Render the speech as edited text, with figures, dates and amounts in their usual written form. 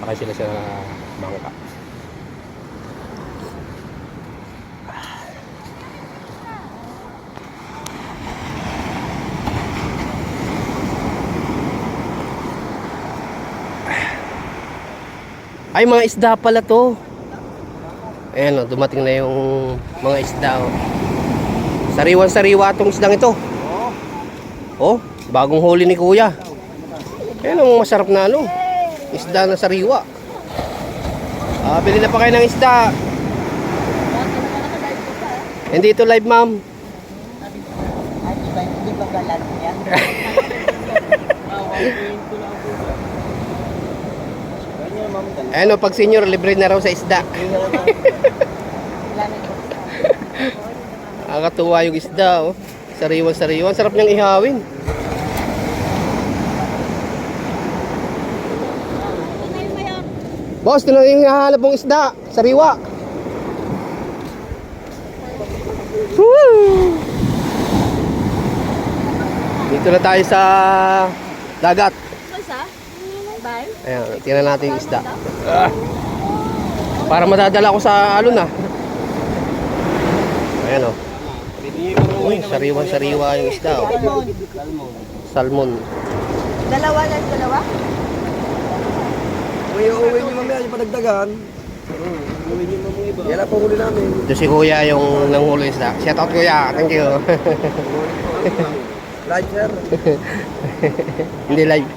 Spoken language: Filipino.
sumasakay sila sa bangka. Ay, mga isda pala to. Ayan o, dumating na yung mga isda o. Sariwan-sariwa itong isdang ito. Oh, bagong huli ni kuya. Ayan ang masarap na ano, isda na sariwa. Bili na pa kayo ng isda. Hindi ito live, ma'am. Hindi ba galan yan? Ano, pag senior, libre na raw sa isda. Nakakatuwa yung isda, oh. Sariwan-sariwan. Sarap niyang ihawin. Boss, ito na yung hinahanap mong isda. Sariwa. Woo! Dito na tayo sa dagat. Ayan, tingnan natin yung isda. Para madadala ko sa alon ah. Ayan o. Uy, sariwa-sariwa yung isda o. Salmon. Dalawa lang, dalawa? Uwi nyo mamaya yung padagdagan. Uwi nyo mamaya iba. Yan ang panghuli namin. Ito si kuya yung nanghuli isda. Shout out kuya, thank you. Live sir. Hindi live.